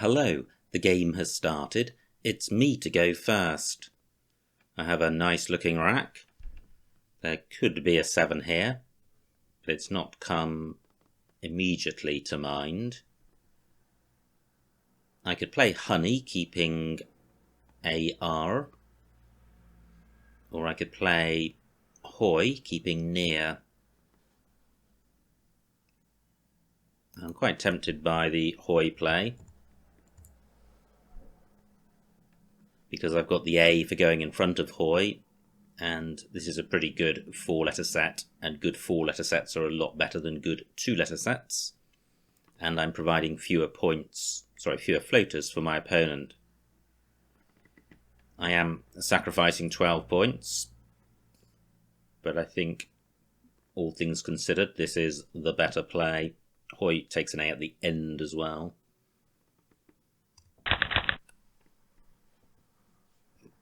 Hello, the game has started. It's me to go first. I have a nice looking rack. There could be a 7 here, but it's not come immediately to mind. I could play honey, keeping AR, or I could play hoy, keeping near. I'm quite tempted by the hoy play, because I've got the A for going in front of hoy, and this is a pretty good 4-letter set, and good 4-letter sets are a lot better than good 2-letter sets, and I'm providing fewer floaters for my opponent. I am sacrificing 12 points, but I think, all things considered, this is the better play. Hoy takes an A at the end as well.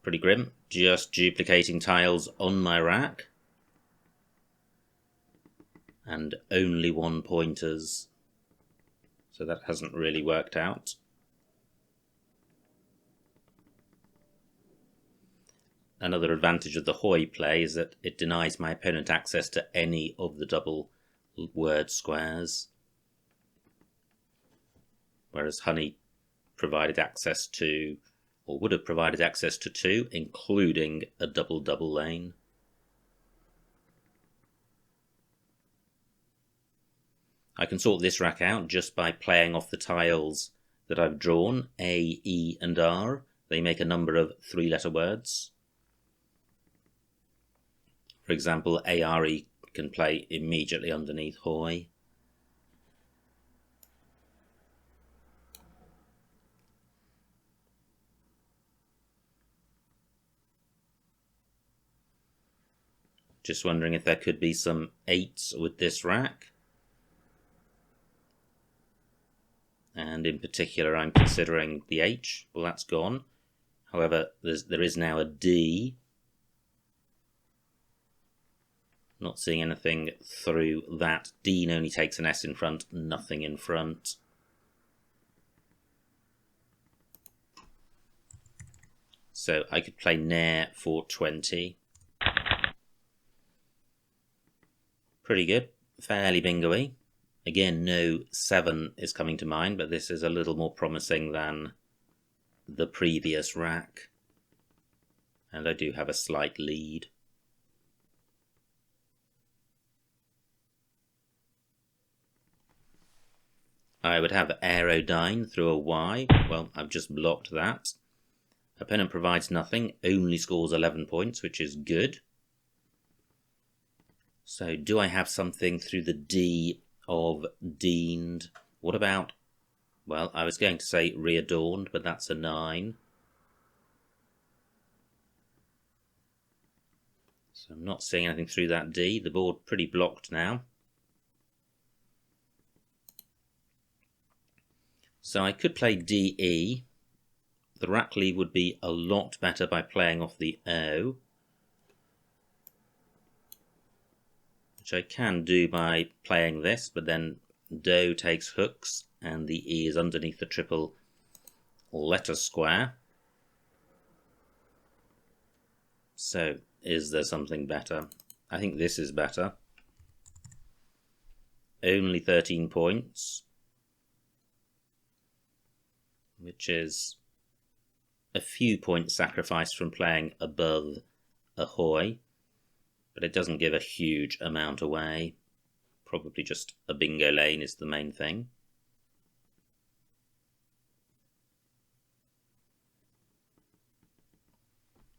Pretty grim, just duplicating tiles on my rack. And only 1 pointers, so that hasn't really worked out. Another advantage of the hoy play is that it denies my opponent access to any of the double word squares, whereas honey provided access to, or would have provided access to 2, including a double lane. I can sort this rack out just by playing off the tiles that I've drawn, A, E and R. They make a number of 3-letter words. For example, ARE can play immediately underneath hoy. Just wondering if there could be some 8s with this rack. And in particular, I'm considering the H. Well, that's gone. However, there is now a D. Not seeing anything through that. D only takes an S in front, nothing in front. So I could play Nair for 20. Pretty good, fairly bingo-y. Again, no 7 is coming to mind, but this is a little more promising than the previous rack. And I do have a slight lead. I would have Aerodyne through a Y. Well, I've just blocked that. Opponent provides nothing, only scores 11 points, which is good. So do I have something through the D of Deaned? What about, well, I was going to say Readorned, but that's a 9. So I'm not seeing anything through that D. The board pretty blocked now. So I could play DE. The rack lead would be a lot better by playing off the O, which I can do by playing this, but then Do takes hooks and the E is underneath the triple letter square. So is there something better? I think this is better. Only 13 points, which is a few points sacrificed from playing above a hoy, but it doesn't give a huge amount away. Probably just a bingo lane is the main thing.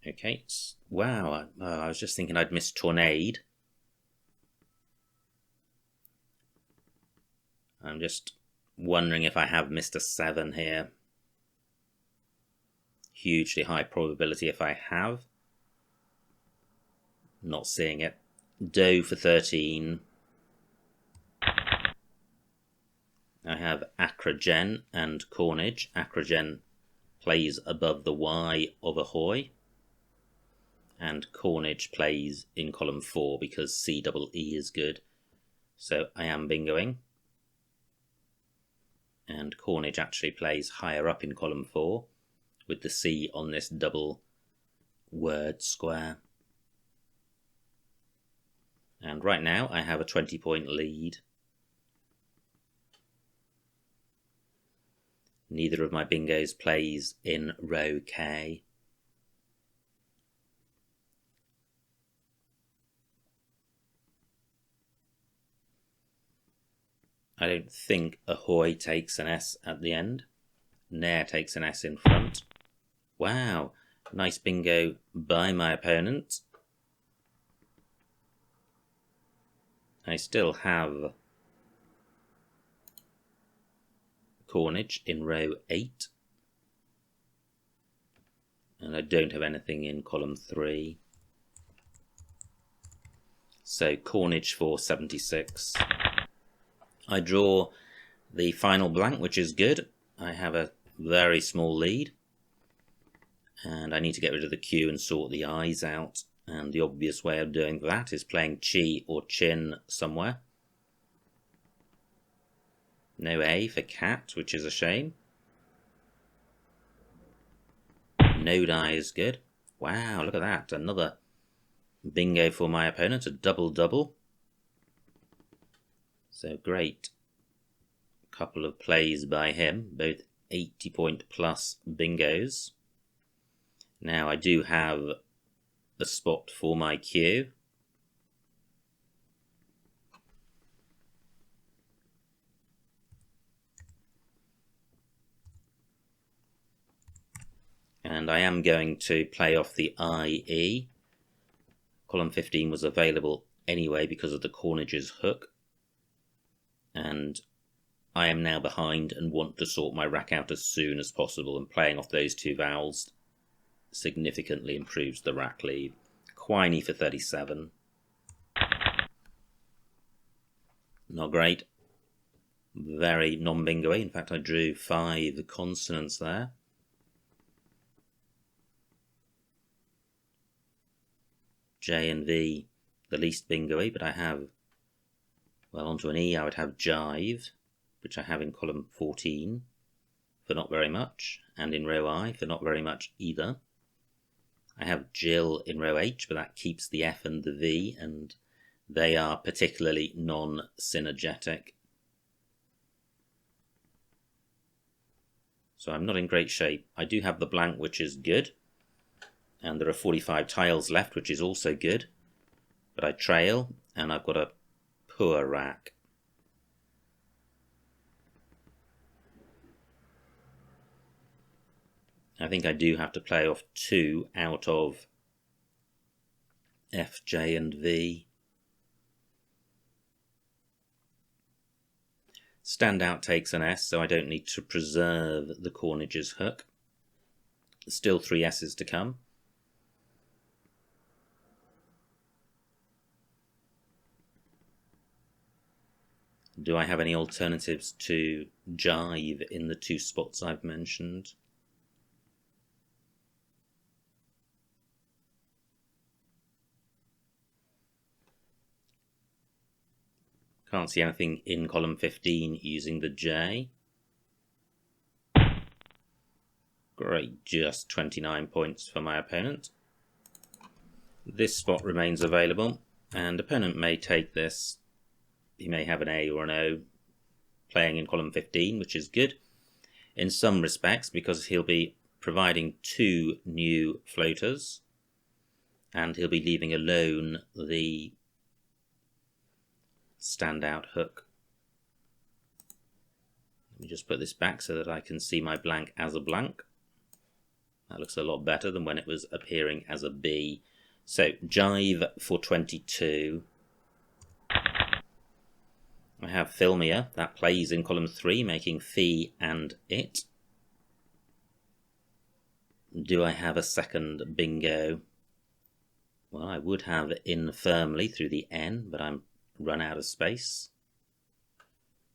Okay, wow, I was just thinking I'd missed Tornade. I'm just wondering if I have missed a 7 here. Hugely high probability if I have. Not seeing it. Do for 13. I have Acrogen and Cornage. Acrogen plays above the Y of a hoy, and Cornage plays in column 4 because CEE is good. So I am bingoing. And Cornage actually plays higher up in column 4 with the C on this double word square. And right now I have a 20-point lead. Neither of my bingos plays in row K. I don't think Ahoy takes an S at the end. Nair takes an S in front. Wow, nice bingo by my opponent. I still have Cornage in row 8. And I don't have anything in column 3. So Cornage for 76. I draw the final blank, which is good. I have a very small lead. And I need to get rid of the Q and sort the I's out. And the obvious way of doing that is playing Chi or Chin somewhere. No A for cat, which is a shame. No die is good. Wow, look at that. Another bingo for my opponent, a double-double. So great. Couple of plays by him, both 80-point plus bingos. Now I do have a spot for my Q. And I am going to play off the IE. Column 15 was available anyway because of the Cornage's hook. And I am now behind and want to sort my rack out as soon as possible, and playing off those two vowels significantly improves the rack lead. Quiney for 37. Not great. Very non-bingo-y. In fact, I drew 5 consonants there. J and V, the least bingo-y, but I have, well, onto an E I would have jive, which I have in column 14 for not very much, and in row I for not very much either. I have Jill in row H, but that keeps the F and the V, and they are particularly non-synergetic. So I'm not in great shape. I do have the blank, which is good, and there are 45 tiles left, which is also good, but I trail, and I've got a poor rack. I think I do have to play off 2 out of F, J and V. Standout takes an S, so I don't need to preserve the Cornage's hook. Still 3 S's to come. Do I have any alternatives to jive in the 2 spots I've mentioned? Can't see anything in column 15 using the J. Great, just 29 points for my opponent. This spot remains available, and opponent may take this. He may have an A or an O playing in column 15, which is good in some respects because he'll be providing 2 new floaters, and he'll be leaving alone the standout hook. Let me just put this back so that I can see my blank as a blank. That looks a lot better than when it was appearing as a B. So jive for 22. I have Filmia, that plays in column 3, making Fee and It. Do I have a second bingo? Well, I would have In Firmly through the N, but I'm run out of space.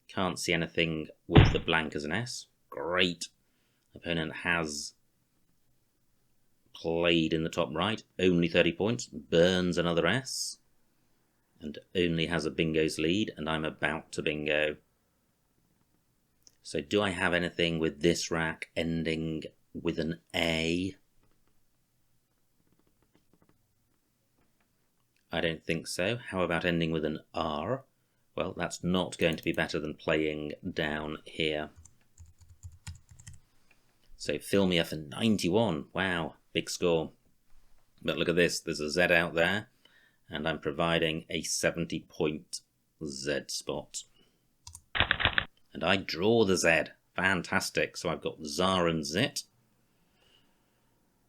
Can't see anything with the blank as an S. Great. Opponent has played in the top right. Only 30 points. Burns another S. And only has a bingo's lead, and I'm about to bingo. So do I have anything with this rack ending with an A? I don't think so. How about ending with an R? Well, that's not going to be better than playing down here. So fill me up for 91. Wow, big score. But look at this, there's a Z out there, and I'm providing a 70-point Z spot. And I draw the Z. Fantastic. So I've got ZA and ZIT.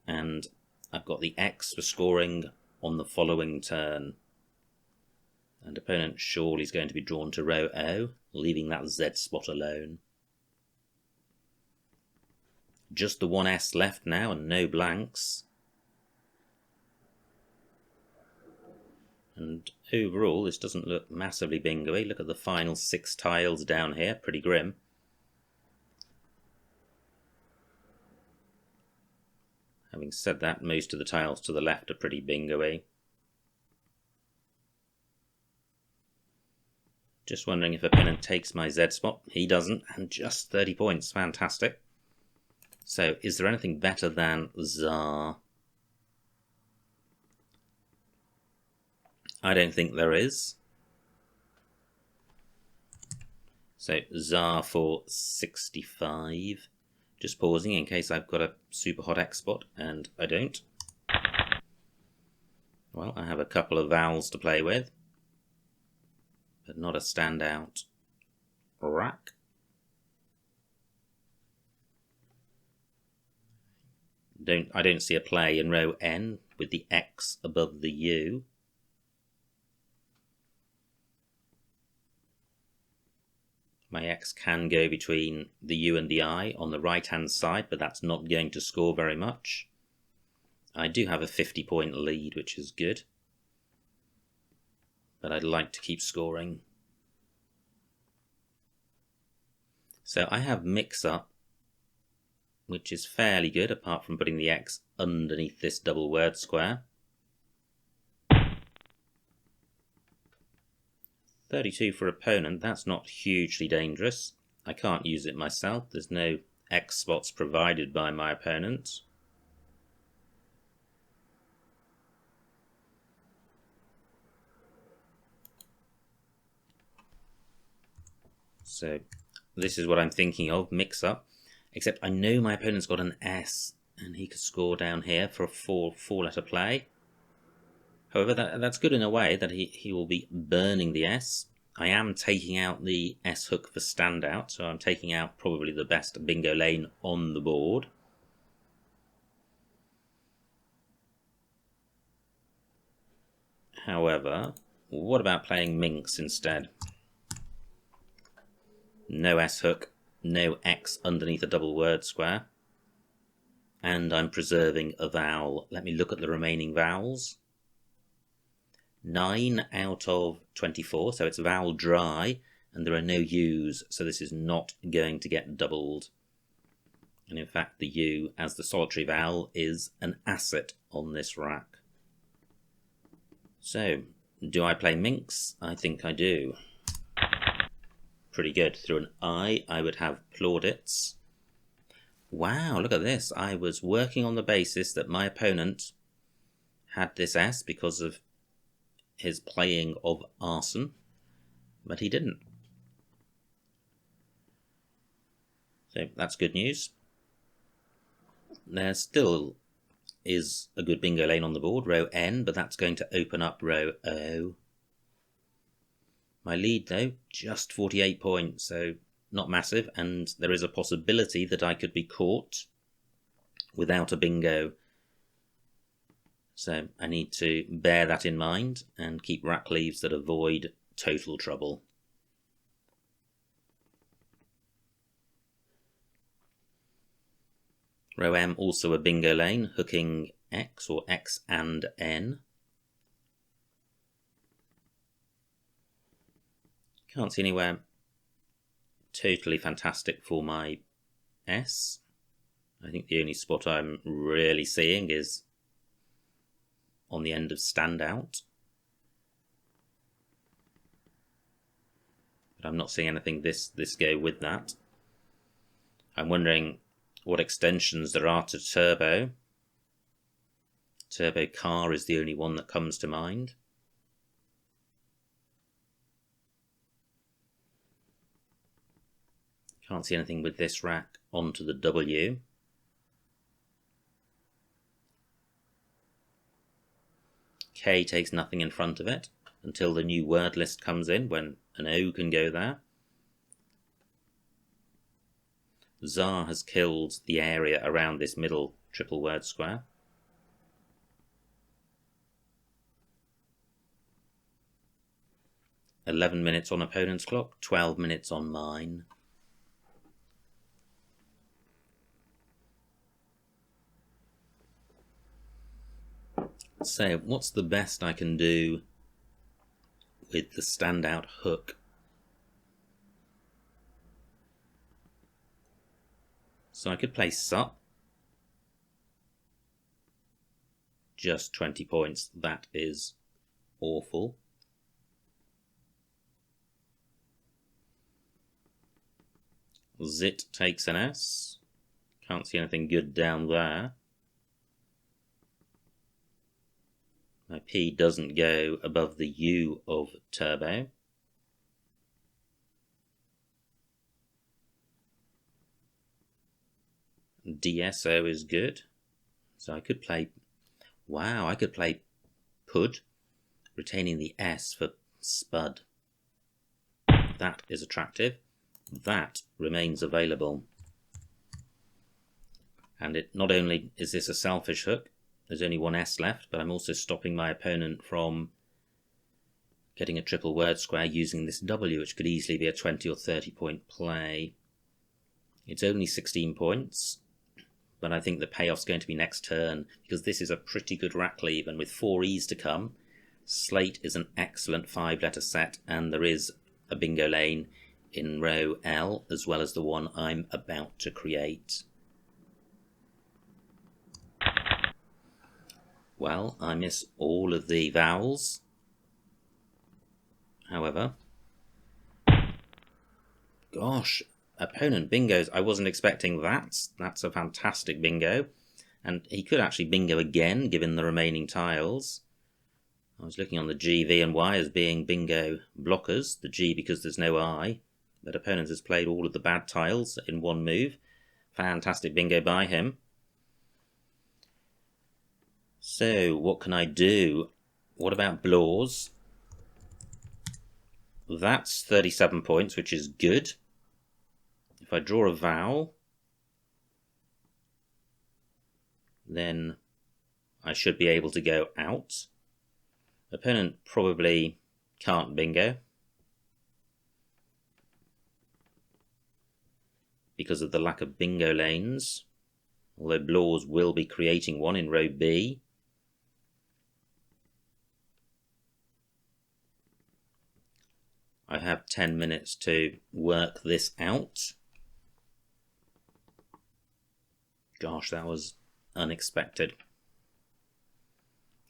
And I've got the X for scoring on the following turn. And opponent surely is going to be drawn to row O, leaving that Z spot alone. Just the one S left now and no blanks. And overall, this doesn't look massively bingo-y. Look at the final 6 tiles down here, pretty grim. Having said that, most of the tiles to the left are pretty bingo-y. Just wondering if opponent takes my Z spot. He doesn't, and just 30 points. Fantastic. So, is there anything better than ZA? I don't think there is. So ZA for 65. Just pausing in case I've got a super hot X spot, and I don't. Well, I have a couple of vowels to play with, but not a standout rack. I don't see a play in row N with the X above the U. My X can go between the U and the I on the right hand side, but that's not going to score very much. I do have a 50-point lead, which is good, but I'd like to keep scoring. So I have mix-up, which is fairly good, apart from putting the X underneath this double word square. 32 for opponent, that's not hugely dangerous. I can't use it myself, there's no X spots provided by my opponent. So this is what I'm thinking of, mix up. Except I know my opponent's got an S, and he could score down here for a four-letter play. However, that's good in a way that he will be burning the S. I am taking out the S hook for standout, so I'm taking out probably the best bingo lane on the board. However, what about playing minx instead? No S hook, no X underneath a double word square. And I'm preserving a vowel. Let me look at the remaining vowels. 9 out of 24, so it's vowel dry, and there are no U's, so this is not going to get doubled. And in fact, the U, as the solitary vowel, is an asset on this rack. So, do I play minx? I think I do. Pretty good. Through an I would have plaudits. Wow, look at this. I was working on the basis that my opponent had this S because of his playing of arson, but he didn't. So that's good news. There still is a good bingo lane on the board, row N, but that's going to open up row O. My lead, though, just 48 points, so not massive, and there is a possibility that I could be caught without a bingo. So I need to bear that in mind and keep rack leaves that avoid total trouble. Row M, also a bingo lane, hooking X or X and N. Can't see anywhere totally fantastic for my S. I think the only spot I'm really seeing is on the end of standout. But I'm not seeing anything this go with that. I'm wondering what extensions there are to turbo. Turbo car is the only one that comes to mind. Can't see anything with this rack onto the W. K takes nothing in front of it until the new word list comes in, when an O can go there. Tsar has killed the area around this middle triple word square. "11 minutes on opponent's clock, 12 minutes on mine. So, what's the best I can do with the standout hook? So I could play sup. Just 20 points. That is awful. Zit takes an S. Can't see anything good down there. My P doesn't go above the U of turbo. DSO is good. So I could play, wow, I could play PUD, retaining the S for spud. That is attractive. That remains available. And it not only is this a selfish hook, there's only one S left, but I'm also stopping my opponent from getting a triple word square using this W, which could easily be a 20 or 30 point play. It's only 16 points, but I think the payoff's going to be next turn, because this is a pretty good rack leave, and with 4 E's to come, Slate is an excellent 5-letter set, and there is a bingo lane in row L, as well as the one I'm about to create. Well, I miss all of the vowels. However, gosh, opponent bingos. I wasn't expecting that. That's a fantastic bingo. And he could actually bingo again, given the remaining tiles. I was looking on the G, V and Y as being bingo blockers. The G because there's no I. But opponent has played all of the bad tiles in one move. Fantastic bingo by him. So, what can I do? What about Blaws? That's 37 points, which is good. If I draw a vowel, then I should be able to go out. Opponent probably can't bingo because of the lack of bingo lanes, although Blaws will be creating one in row B. I have 10 minutes to work this out. Gosh, that was unexpected.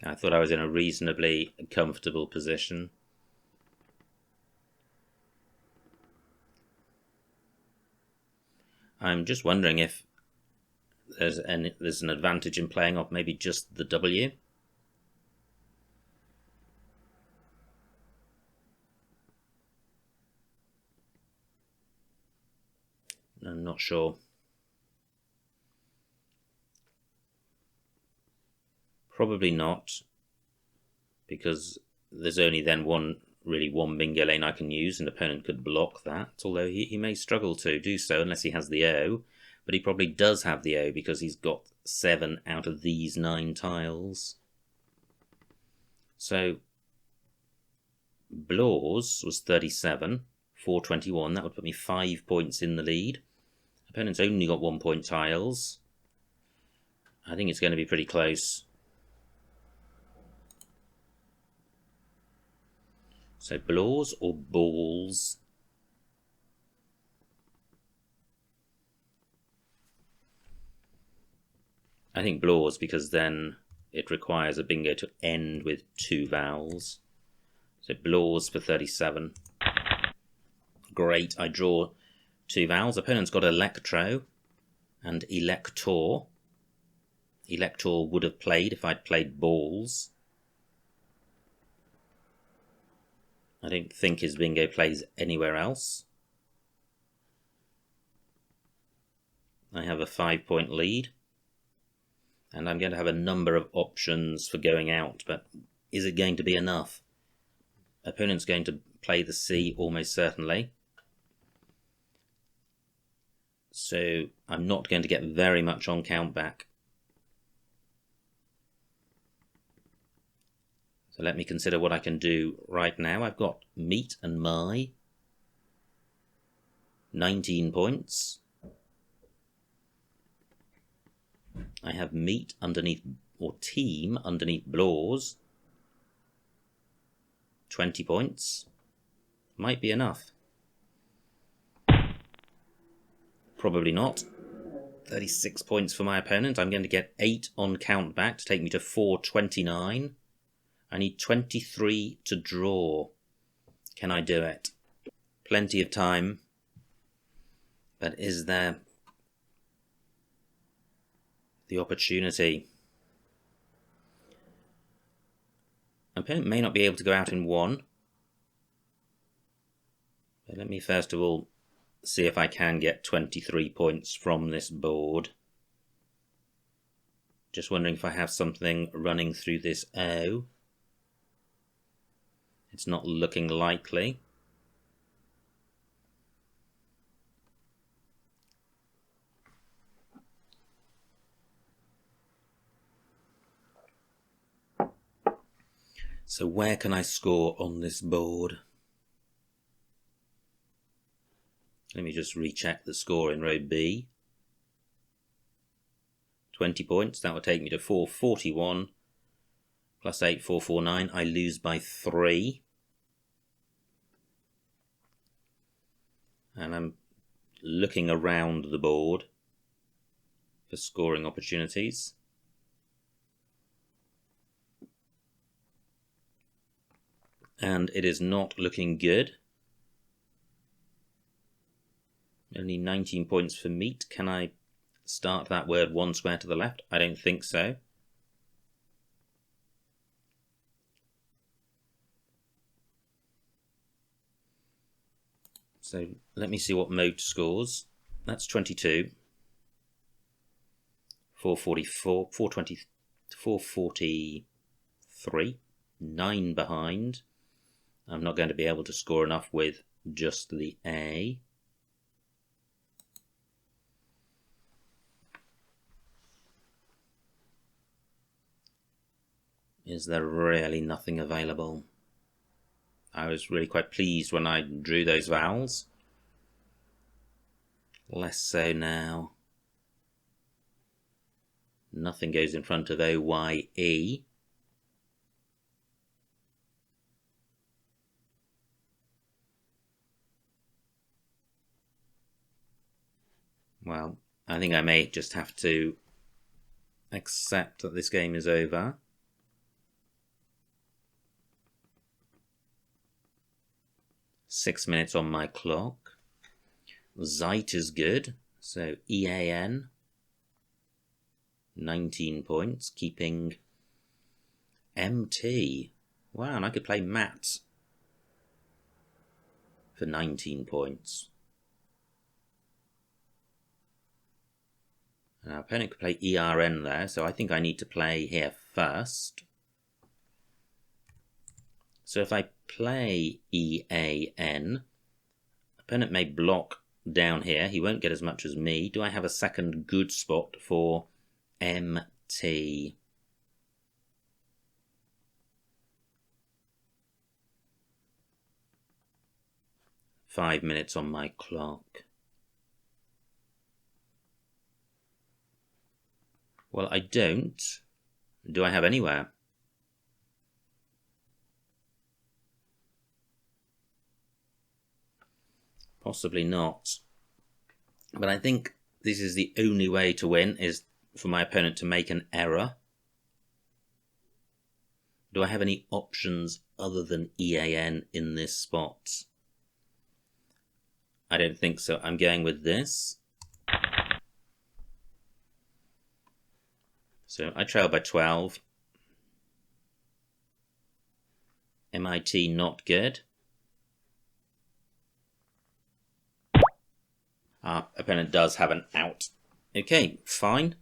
I thought I was in a reasonably comfortable position. I'm just wondering if there's an advantage in playing off maybe just the W. I'm not sure. Probably not, because there's only then one bingo lane I can use, and the opponent could block that, although he may struggle to do so unless he has the O, but he probably does have the O because he's got 7 out of these 9 tiles. So Blaws was 37, 421, that would put me 5 points in the lead. Opponent's only got 1 point tiles. I think it's going to be pretty close. So Blaws or balls? I think Blaws, because then it requires a bingo to end with 2 vowels. So Blaws for 37. Great, I draw 2 vowels. Opponent's got Electro, and elector. Elector would have played if I'd played balls. I don't think his bingo plays anywhere else. I have a 5-point lead, and I'm going to have a number of options for going out, but is it going to be enough? Opponent's going to play the C almost certainly, so I'm not going to get very much on count back. So let me consider what I can do right now. I've got meet and my 19 points. I have meet underneath, or team underneath Blaws, 20 points. Might be enough. Probably not. 36 points for my opponent. I'm going to get 8 on count back to take me to 429. I need 23 to draw. Can I do it? Plenty of time. But is there the opportunity? Opponent may not be able to go out in one. But let me first of all see if I can get 23 points from this board. Just wondering if I have something running through this O. It's not looking likely. So where can I score on this board? Let me just recheck the score in row B. 20 points, that will take me to 441. Plus 8, 449. I lose by 3. And I'm looking around the board for scoring opportunities. And it is not looking good. Only 19 points for meat. Can I start that word one square to the left? I don't think so. So let me see what Moat scores. That's 22. 444, 420, 443. 9 behind. I'm not going to be able to score enough with just the A. Is there really nothing available? I was really quite pleased when I drew those vowels. Less so now. Nothing goes in front of O-Y-E. Well, I think I may just have to accept that this game is over. Six minutes on my clock. Zeit is good, so EAN, 19 points, keeping MT. Wow, and I could play Matt for 19 points. And our opponent could play ERN there, so I think I need to play here first. So if I play EAN, opponent may block down here. He won't get as much as me. Do I have a second good spot for MT? Five minutes on my clock. Well, I don't. Do I have anywhere? Possibly not. But I think this is the only way to win, is for my opponent to make an error. Do I have any options other than EAN in this spot? I don't think so. I'm going with this. So I trail by 12. MIT not good. Our opponent does have an out. Okay, fine.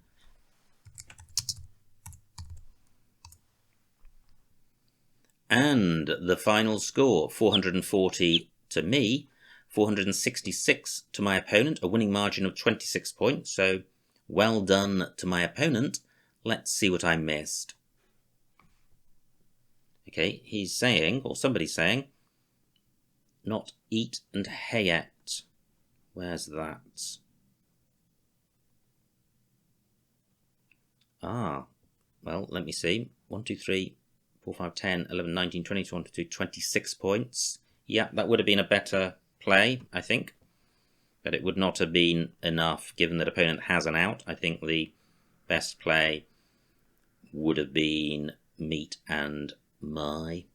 And the final score, 440 to me, 466 to my opponent, a winning margin of 26 points. So well done to my opponent. Let's see what I missed. Okay, he's saying, or somebody's saying, not eat and hayet. Where's that? Ah, well, let me see. 1, 2, 3, 4, 5, 10, 11, 19, 20, 21, 22, 26 points. Yeah, that would have been a better play, I think. But it would not have been enough, given that opponent has an out. I think the best play would have been meat and my.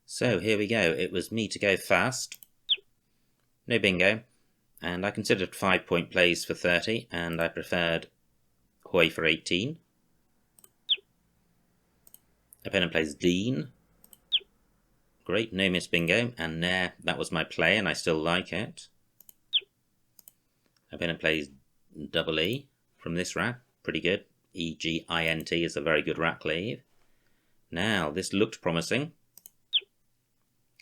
So here we go. It was me to go fast. No bingo. And I considered 5-point plays for 30, and I preferred Hoy for 18. Opponent plays Dean. Great, no miss bingo, and there, that was my play, and I still like it. Opponent plays double E from this rack, pretty good. EGINT is a very good rack leave. Now, this looked promising.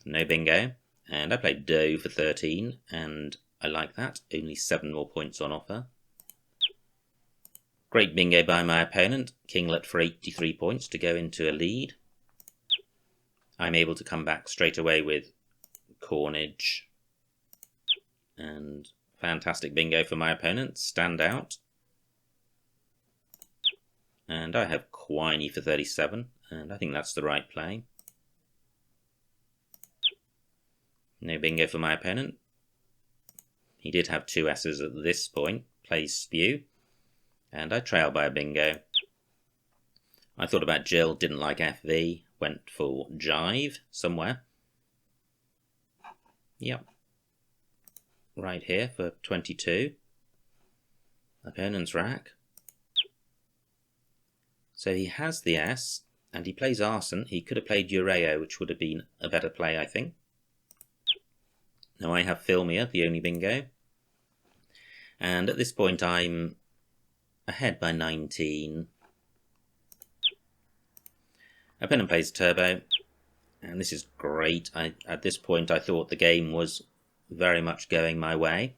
No bingo, and I played Do for 13, and I like that. Only 7 more points on offer. Great bingo by my opponent. Kinglet for 83 points to go into a lead. I'm able to come back straight away with Cornage. And fantastic bingo for my opponent. Stand out. And I have Quiney for 37, and I think that's the right play. No bingo for my opponent. He did have 2 S's at this point. Plays Spew. And I trail by a bingo. I thought about Jill, didn't like FV. Went for Jive somewhere. Yep. Right here for 22. Opponent's rack. So he has the S, and he plays Arson. He could have played Ureo, which would have been a better play, I think. Now I have Filmia, the only bingo. And at this point I'm ahead by 19. Opponent plays Turbo, and this is great. At this point I thought the game was very much going my way.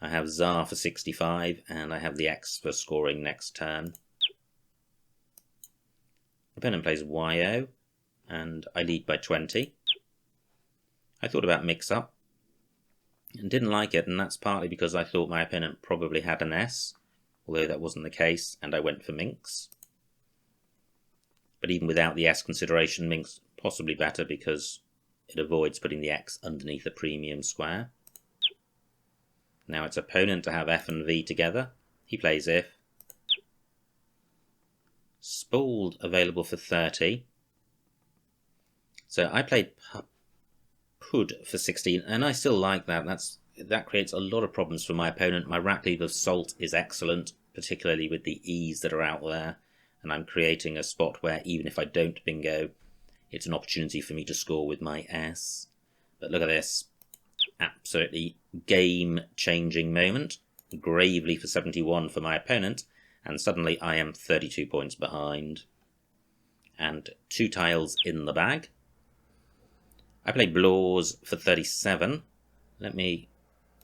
I have Tsar for 65, and I have the X for scoring next turn. Opponent plays YO, and I lead by 20. I thought about mix-up, and didn't like it, and that's partly because I thought my opponent probably had an S, although that wasn't the case, and I went for Minx. But even without the S consideration, Minx possibly better because it avoids putting the X underneath a premium square. Now it's opponent to have F and V together. He plays If. Spooled available for 30. So I played Pud for 16, and I still like that. That creates a lot of problems for my opponent. My rack leave of Salt is excellent, particularly with the E's that are out there, and I'm creating a spot where even if I don't bingo, it's an opportunity for me to score with my S. But look at this. Absolutely game-changing moment. Gravely for 71 for my opponent, and suddenly I am 32 points behind. And 2 tiles in the bag. I play Blaws for 37. Let me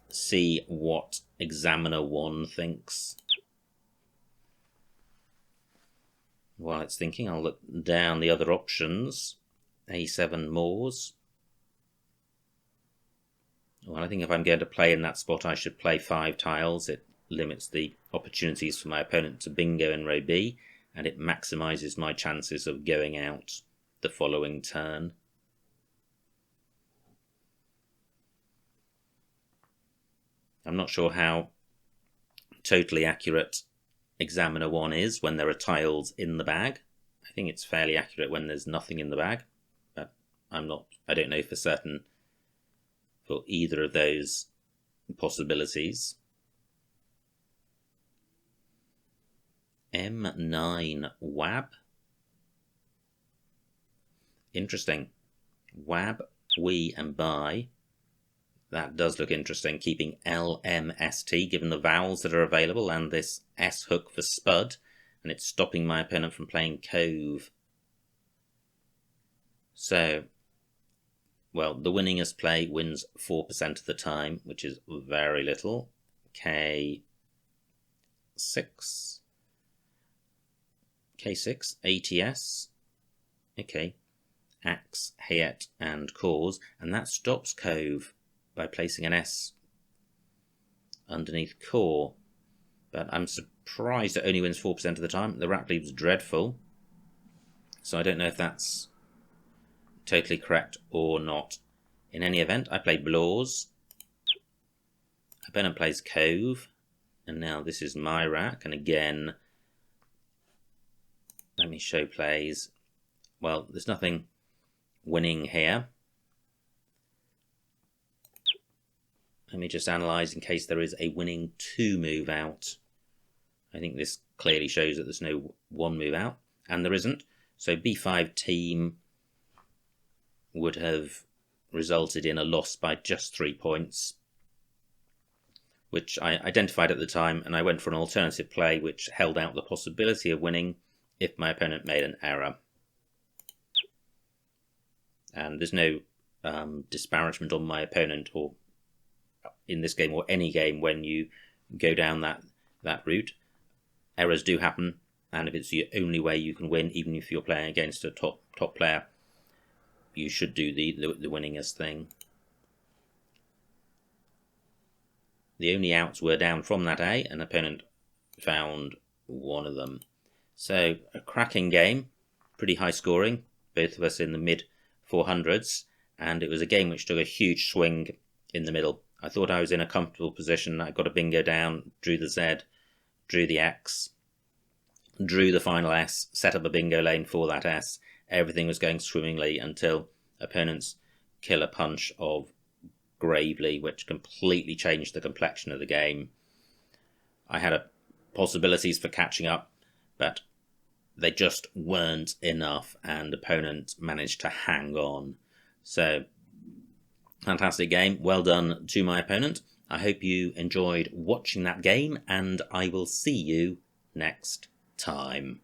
see what Examiner 1 thinks. While it's thinking, I'll look down the other options. A7 Moors. Well, I think if I'm going to play in that spot, I should play 5 tiles. It limits the opportunities for my opponent to bingo in row B, and it maximises my chances of going out the following turn. I'm not sure how totally accurate Examiner 1 is when there are tiles in the bag. I think it's fairly accurate when there's nothing in the bag, but I don't know for certain for either of those possibilities. M9 WAB. Interesting. WAB, we and buy. That does look interesting, keeping LMST given the vowels that are available and this S hook for spud, and it's stopping my opponent from playing cove. So, well, the winningest play wins 4% of the time, which is very little. K6, ATS, okay, axe, hayet, and cause, and that stops cove by placing an S underneath core. But I'm surprised it only wins 4% of the time. The rat leaves dreadful, so I don't know if that's totally correct or not. In any event, I play Blaws. Opponent plays cove, and now this is my rack, and again, let me show plays. Well, there's nothing winning here. Let me just analyse in case there is a winning 2 move out. I think this clearly shows that there's no 1 move out, and there isn't. So B5 team would have resulted in a loss by just 3 points, which I identified at the time, and I went for an alternative play which held out the possibility of winning if my opponent made an error. And there's no disparagement on my opponent, or in this game or any game, when you go down that route. Errors do happen, and if it's the only way you can win, even if you're playing against a top player, you should do the winningest thing. The only outs were down from that A, and opponent found one of them. So a cracking game, pretty high scoring, both of us in the mid 400s, and it was a game which took a huge swing in the middle. I thought I was in a comfortable position. I got a bingo down, drew the Z, drew the X, drew the final S, set up a bingo lane for that S. Everything was going swimmingly until opponent's killer punch of Gravely, which completely changed the complexion of the game. I had possibilities for catching up, but they just weren't enough, and opponent managed to hang on. So, fantastic game. Well done to my opponent. I hope you enjoyed watching that game, and I will see you next time.